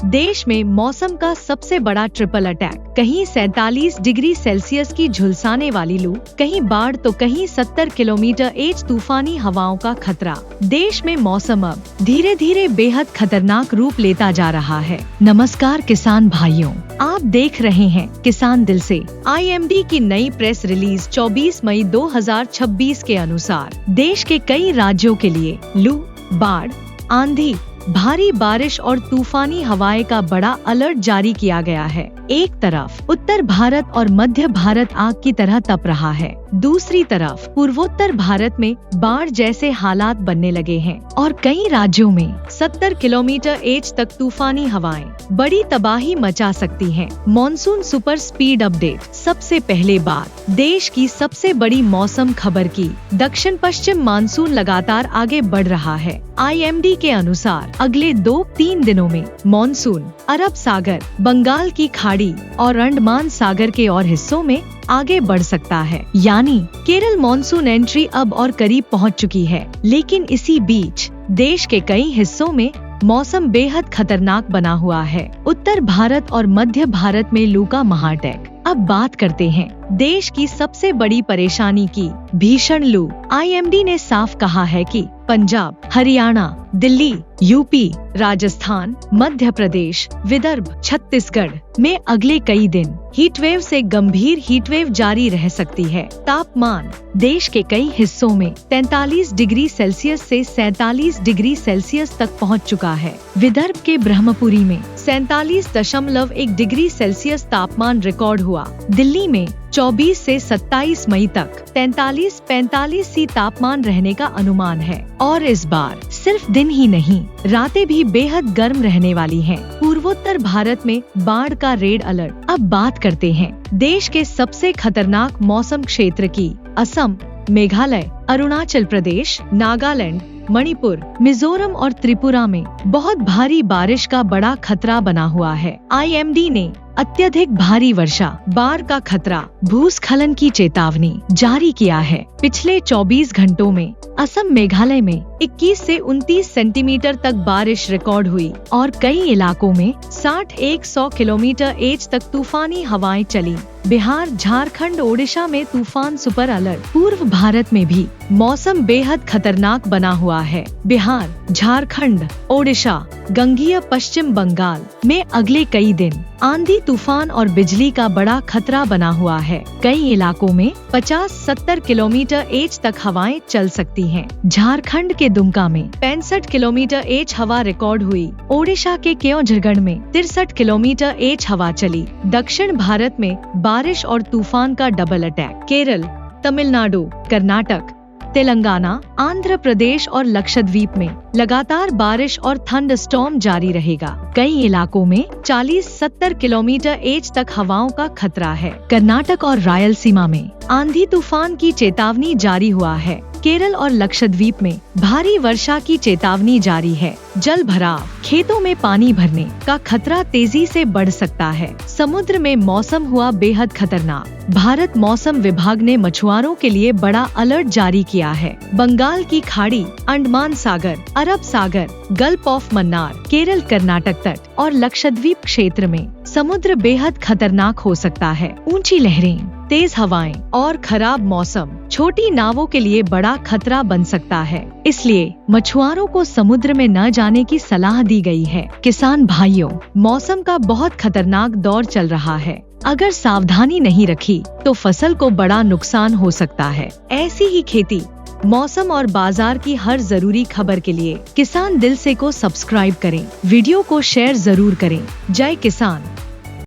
देश में मौसम का सबसे बड़ा ट्रिपल अटैक, कहीं 47 डिग्री सेल्सियस की झुलसाने वाली लू, कहीं बाढ़ तो कहीं 70 किलोमीटर तूफानी हवाओं का खतरा। देश में मौसम अब धीरे धीरे बेहद खतरनाक रूप लेता जा रहा है। नमस्कार किसान भाइयों, आप देख रहे हैं किसान दिल से। IMD की नई प्रेस रिलीज 24 मई 2026 के अनुसार देश के कई राज्यों के लिए लू, बाढ़, आंधी, भारी बारिश और तूफानी हवाएं का बड़ा अलर्ट जारी किया गया है। एक तरफ उत्तर भारत और मध्य भारत आग की तरह तप रहा है, दूसरी तरफ पूर्वोत्तर भारत में बाढ़ जैसे हालात बनने लगे हैं और कई राज्यों में 70 किलोमीटर तक तूफानी हवाएं बड़ी तबाही मचा सकती हैं। Monsoon super speed update. सबसे पहले बात देश की सबसे बड़ी मौसम खबर की। दक्षिण पश्चिम मानसून लगातार आगे बढ़ रहा है। IMD के अनुसार अगले 2-3 दिनों में मॉनसून अरब सागर, बंगाल की खाड़ी और अंडमान सागर के और हिस्सों में आगे बढ़ सकता है, यानी केरल मॉनसून एंट्री अब और करीब पहुंच चुकी है। लेकिन इसी बीच देश के कई हिस्सों में मौसम बेहद खतरनाक बना हुआ है। उत्तर भारत और मध्य भारत में लू का महाअटैक। अब बात करते हैं देश की सबसे बड़ी परेशानी की, भीषण लू। IMD ने साफ कहा है कि पंजाब, हरियाणा, दिल्ली, यूपी, राजस्थान, मध्य प्रदेश, विदर्भ, छत्तीसगढ़ में अगले कई दिन हीटवेव से गंभीर हीटवेव जारी रह सकती है। तापमान देश के कई हिस्सों में 43 डिग्री सेल्सियस से 47 डिग्री सेल्सियस तक पहुंच चुका है। विदर्भ के ब्रह्मपुरी में 47.1 डिग्री सेल्सियस तापमान रिकॉर्ड हुआ। दिल्ली में 24 से 27 मई तक 43-45 सी तापमान रहने का अनुमान है और इस बार सिर्फ दिन ही नहीं, रातें भी बेहद गर्म रहने वाली हैं। पूर्वोत्तर भारत में बाढ़ का रेड अलर्ट। अब बात करते हैं देश के सबसे खतरनाक मौसम क्षेत्र की। असम, मेघालय, अरुणाचल प्रदेश, नागालैंड, मणिपुर, मिजोरम और त्रिपुरा में बहुत भारी बारिश का बड़ा खतरा बना हुआ है। IMD ने अत्यधिक भारी वर्षा, बाढ़ का खतरा, भूस्खलन की चेतावनी जारी किया है। पिछले 24 घंटों में असम, मेघालय में 21 से 29 सेंटीमीटर तक बारिश रिकॉर्ड हुई और कई इलाकों में 60-100 किलोमीटर तक तूफानी हवाएं चली। बिहार, झारखंड, ओडिशा में तूफान सुपर अलर्ट। पूर्व भारत में भी मौसम बेहद खतरनाक बना हुआ है। बिहार, झारखंड, ओडिशा, गंगेय पश्चिम बंगाल में अगले कई दिन आंधी, तूफान और बिजली का बड़ा खतरा बना हुआ है। कई इलाकों में 50-70 किलोमीटर तक हवाएं चल सकती हैं। झारखंड के दुमका में 65 किलोमीटर हवा रिकॉर्ड हुई। ओडिशा के केओंझरगढ़ में 63 किलोमीटर हवा चली। दक्षिण भारत में बारिश और तूफान का डबल अटैक। केरल, तमिलनाडु, कर्नाटक, तेलंगाना, आंध्र प्रदेश और लक्षद्वीप में लगातार बारिश और थंडरस्टॉर्म जारी रहेगा। कई इलाकों में 40-70 किलोमीटर तक हवाओं का खतरा है। कर्नाटक और रायलसीमा में आंधी तूफान की चेतावनी जारी हुआ है। केरल और लक्षद्वीप में भारी वर्षा की चेतावनी जारी है। जल भराव, खेतों में पानी भरने का खतरा तेजी से बढ़ सकता है। समुद्र में मौसम हुआ बेहद खतरनाक। भारत मौसम विभाग ने मछुआरों के लिए बड़ा अलर्ट जारी किया है। बंगाल की खाड़ी, अंडमान सागर, अरब सागर, गल्फ ऑफ मन्नार, केरल, कर्नाटक तट और लक्षद्वीप क्षेत्र में समुद्र बेहद खतरनाक हो सकता है। ऊंची लहरें, तेज हवाएं और खराब मौसम छोटी नावों के लिए बड़ा खतरा बन सकता है। इसलिए मछुआरों को समुद्र में न जाने की सलाह दी गई है। किसान भाइयों, मौसम का बहुत खतरनाक दौर चल रहा है। अगर सावधानी नहीं रखी तो फसल को बड़ा नुकसान हो सकता है। ऐसी ही खेती, मौसम और बाजार की हर जरूरी खबर के लिए किसान दिल से को सब्सक्राइब करें। वीडियो को शेयर जरूर करें। जय किसान।